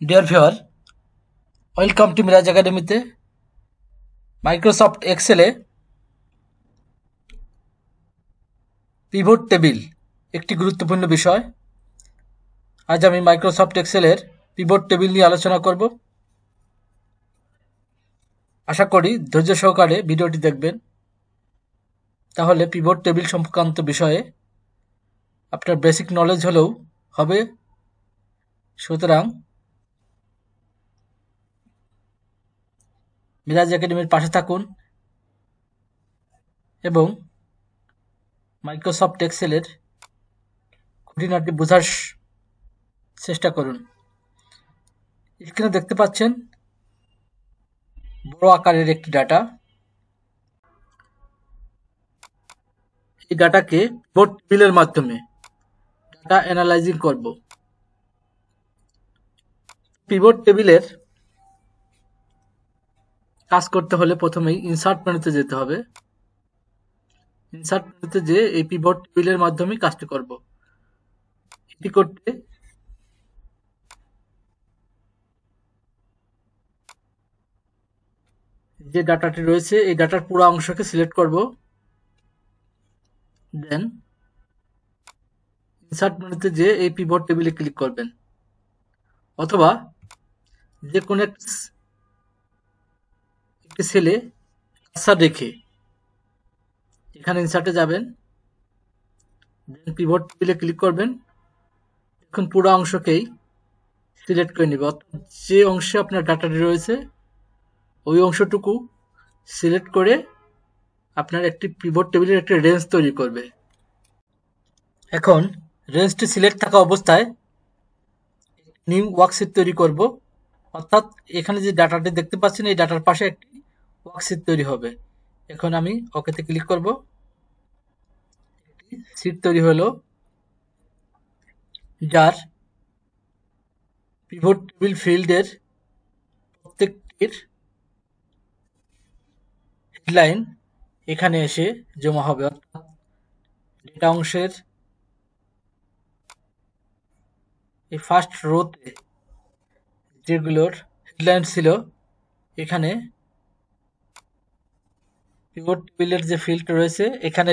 Deer viewer, welcome to Miraj একাডেমিতে। Microsoft এক্সেলে pivot table একটি গুরুত্বপূর্ণ বিষয়। আজ আমি মাইক্রোসফট এক্সেলের পিভট টেবিল নিয়ে আলোচনা করব। আশা করি ধৈর্য সহকারে ভিডিওটি দেখবেন, তাহলে পিভট টেবিল সংক্রান্ত বিষয়ে আপনার বেসিক নলেজ হলেও হবে। সুতরাং মিরাজ একাডেমির পাশে থাকুন এবং মাইক্রোসফট এক্সেলের খুঁটিনাটি বোঝার চেষ্টা করুন। স্ক্রিনে দেখতে পাচ্ছেন বড় আকারের একটি ডাটা। এই ডাটাকে পিভট টেবিলের মাধ্যমে ডাটা অ্যানালাইজিং করব। পিভট টেবিলের কাজ করতে হলে প্রথমেই ইনসার্ট মেনুতে যেতে হবে। ইনসার্ট মেনুতে যেয়ে এই পিভট টেবিলের মাধ্যমে কাজটি করব। এটি করতে যে ডাটাটি রয়েছে এই ডাটার পুরো অংশকে সিলেক্ট করব। দেন ইনসার্ট মেনুতে যেয়ে এই পিভট টেবিলে ক্লিক করবেন, অথবা যে কোনো একটি সেলে কার্সার রেখে এখানে ইনসার্টে যাবেন, দেন পিভট টেবিলে ক্লিক করবেন। এখন পুরো অংশকেই সিলেক্ট করে নেবে, অর্থাৎ যে অংশে আপনার ডাটাটি রয়েছে ওই অংশটুকু সিলেক্ট করে আপনার একটি পিভট টেবিলের একটি রেঞ্জ তৈরি করবে। এখন রেঞ্জটি সিলেক্ট থাকা অবস্থায় নিউ ওয়ার্কশিট তৈরি করব, অর্থাৎ এখানে যে ডাটাটি দেখতে পাচ্ছেন এই ডাটার পাশে একটি ওয়ার্কশিট তৈরি হবে। এখন আমি ওকেতে ক্লিক করব। একটি শীট তৈরি হলো, যার পিভট টেবিল ফিল্ডের প্রত্যেকটির হেডলাইন এখানে এসে জমা হবে, অর্থাৎ ডেটা অংশের এই ফার্স্ট রোতে যেগুলোর হেডলাইন ছিল এখানে পিভট টেবিলের যে ফিল্ড রয়েছে এখানে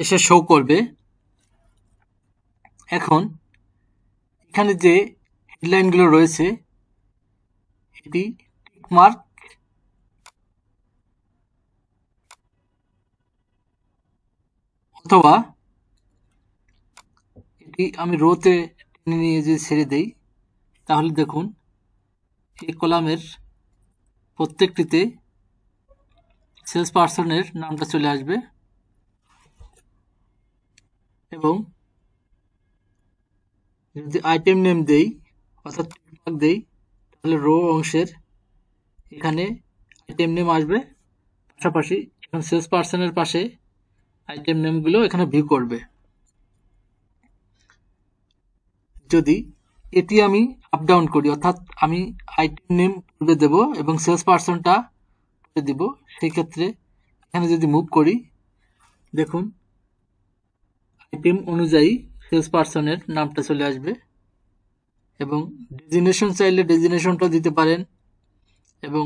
এসে শো করবে। এখন এখানে যে হেডলাইনগুলো রয়েছে এটি টিকমার্ক অথবা এটি আমি রোতে টেনে নিয়ে যে ছেড়ে দেই, তাহলে দেখুন এই কলামের প্রত্যেকটিতে সেলস পার্সনের নামটা চলে আসবে এবং যদি আইটেম নেম দেই অর্থাৎ টিকমার্ক দেই তাহলে রো অংশের এখানে আইটেম নেম আসবে, পাশাপাশি এখন সেলস পার্সনের পাশে আইটেম নেমগুলো এখানে ভিউ করবে। যদি এটি আমি আপ ডাউন করি, অর্থাৎ আমি আইটেম নেম পূর্বে দেব এবং সেলস পার্সনটা পরে দিব, সেই ক্ষেত্রে এখানে যদি মুভ করি দেখুন আইটেম অনুযায়ী সেলস পার্সনের নামটা চলে আসবে এবং ডেজিগনেশন চাইলে ডেজিগনেশনটাও দিতে পারেন এবং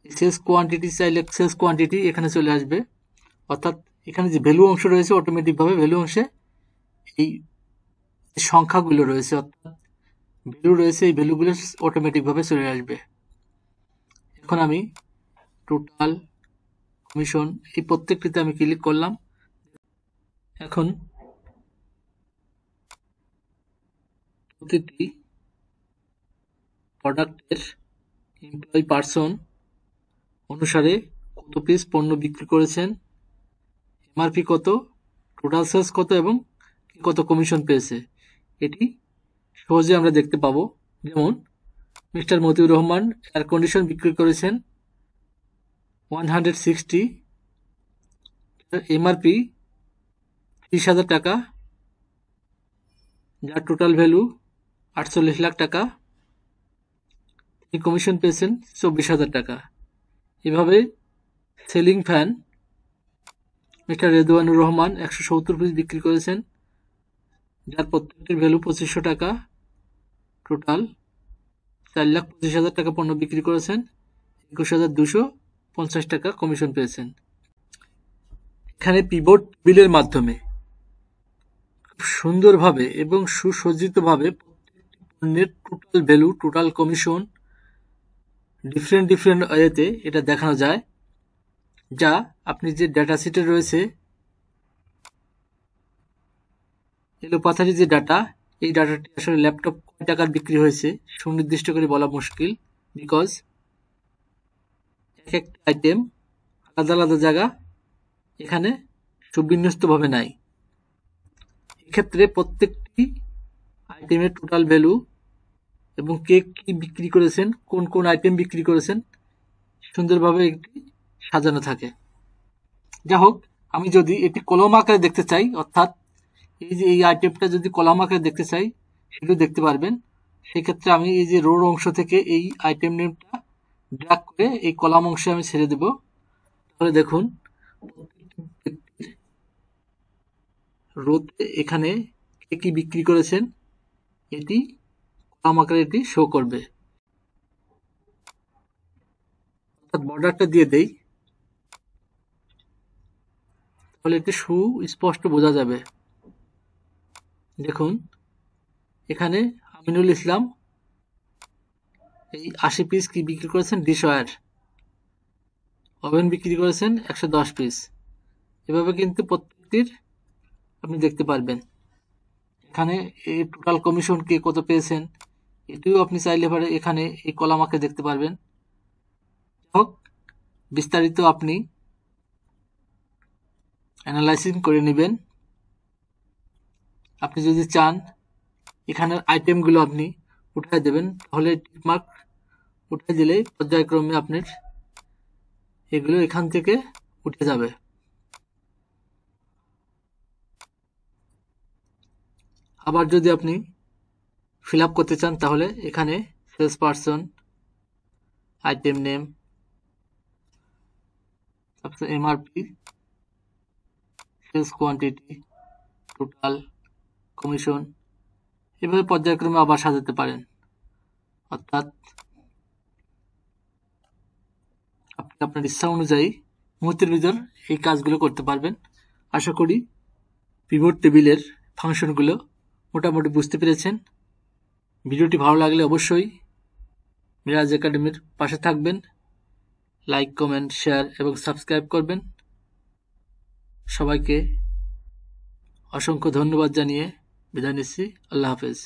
সেলস কোয়ান্টিটি চাইলে সেলস কোয়ান্টিটি এখানে চলে আসবে, অর্থাৎ এখানে যে ভ্যালু অংশ রয়েছে অটোমেটিকভাবে ভ্যালু অংশে এই সংখ্যাগুলো রয়েছে অর্থাৎ ভ্যালু রয়েছে এই ভ্যালুগুলো অটোমেটিকভাবে চলে আসবে। এখন আমি টোটাল, কমিশন এই প্রত্যেকটিতে আমি ক্লিক করলাম। এখন প্রতিটি প্রোডাক্টের এমপ্লয়ি পার্সন অনুসারে কত পিস পণ্য বিক্রি করেছেন, এমআরপি কত, টোটাল সেলস কত এবং কত কমিশন পেয়েছে এটি সহজে আমরা দেখতে পাবো। যেমন mister Motiur Rahman air condition বিক্রি করেছেন 160, এমআরপি 30,000 টাকা, যার টোটাল ভ্যালু 48 লাখ টাকা, তিনি কমিশন পেয়েছেন 24,000 টাকা। এভাবে selling fan mister Redwanur Rahman 170 piece বিক্রি করেছেন, যার প্রত্যেকটির ভ্যালু 2500 টাকা। টোটাল 4,25,000 টাকা পণ্য বিক্রি করেছেন, 21,250 টাকা কমিশন পেয়েছেন। এখানে পিভট টেবিলের মাধ্যমে খুব সুন্দরভাবে এবং সুসজ্জিতভাবে প্রত্যেকটি পণ্যের total value, total commission different ওয়েতে এটা দেখানো যায়, যা আপনি যে ডাটা শিটে রয়েছে এলোপাথারি যে ডাটা, এই ডাটাটি আসলে ল্যাপটপ কয় টাকার বিক্রি হয়েছে সুনির্দিষ্ট করে বলা মুশকিল, বিকজ এক একটা আইটেম আলাদা আলাদা জায়গা এখানে সুবিন্যস্তভাবে নাই। এক্ষেত্রে প্রত্যেকটি আইটেমের টোটাল ভ্যালু এবং কে কি বিক্রি করেছেন, কোন কোন আইটেম বিক্রি করেছেন সুন্দরভাবে একটি সাজানো থাকে। যা হোক, আমি যদি এটি কলম আকারে দেখতে চাই, অর্থাৎ এই যে এই আইটেমটা যদি কলাম আকারে দেখতে চাই সেটাও দেখতে পারবেন। সেক্ষেত্রে আমি এই যে রোর অংশ থেকে এই আইটেম নেমটা ড্র্যাগ করে এই কলাম অংশে আমি ছেড়ে দেব। তাহলে দেখুন রোতে এখানে কে কি বিক্রি করেছেন এটি কলাম আকারে এটি শো করবে। অর্থাৎ বর্ডারটা দিয়ে দেই, তাহলে এটি সুস্পষ্ট বোঝা যাবে। দেখুন এখানে আমিনুল ইসলাম এই 80 পিস কি বিক্রি করেছেন, ডিশওয়্যার ওভেন বিক্রি করেছেন 110 পিস। এভাবে কিন্তু প্রত্যেকটির আপনি দেখতে পারবেন। এখানে এই টোটাল কমিশন কে কত পেয়েছেন এটিও আপনি চাইলে পারে এখানে এই কলাম আকারে দেখতে পারবেন। হোক, বিস্তারিত আপনি অ্যানালাইসিস করে নেবেন। আপনি যদি চান এখানের আইটেমগুলো আপনি উঠায় দেবেন, তাহলে টিকমার্ক উঠে দিলেই পর্যায়ক্রমে আপনার এগুলো এখান থেকে উঠে যাবে। আবার যদি আপনি ফিল আপ করতে চান তাহলে এখানে সেলস পারসন, আইটেম নেম, তারপরে MRP, sales quantity, total commission, এভাবে পর্যায়ক্রমে আবার সাজাতে পারেন। অর্থাৎ আপনি আপনার ইচ্ছা অনুযায়ী মুহূর্তের ভিতর এই কাজগুলো করতে পারবেন। আশা করি পিভট টেবিলের ফাংশনগুলো মোটামুটি বুঝতে পেরেছেন। ভিডিওটি ভালো লাগলে অবশ্যই মিরাজ একাডেমির পাশে থাকবেন, লাইক, কমেন্ট, শেয়ার এবং সাবস্ক্রাইব করবেন। সবাইকে অসংখ্য ধন্যবাদ জানিয়ে বিদায় নিচ্ছি। আল্লাহ হাফেজ।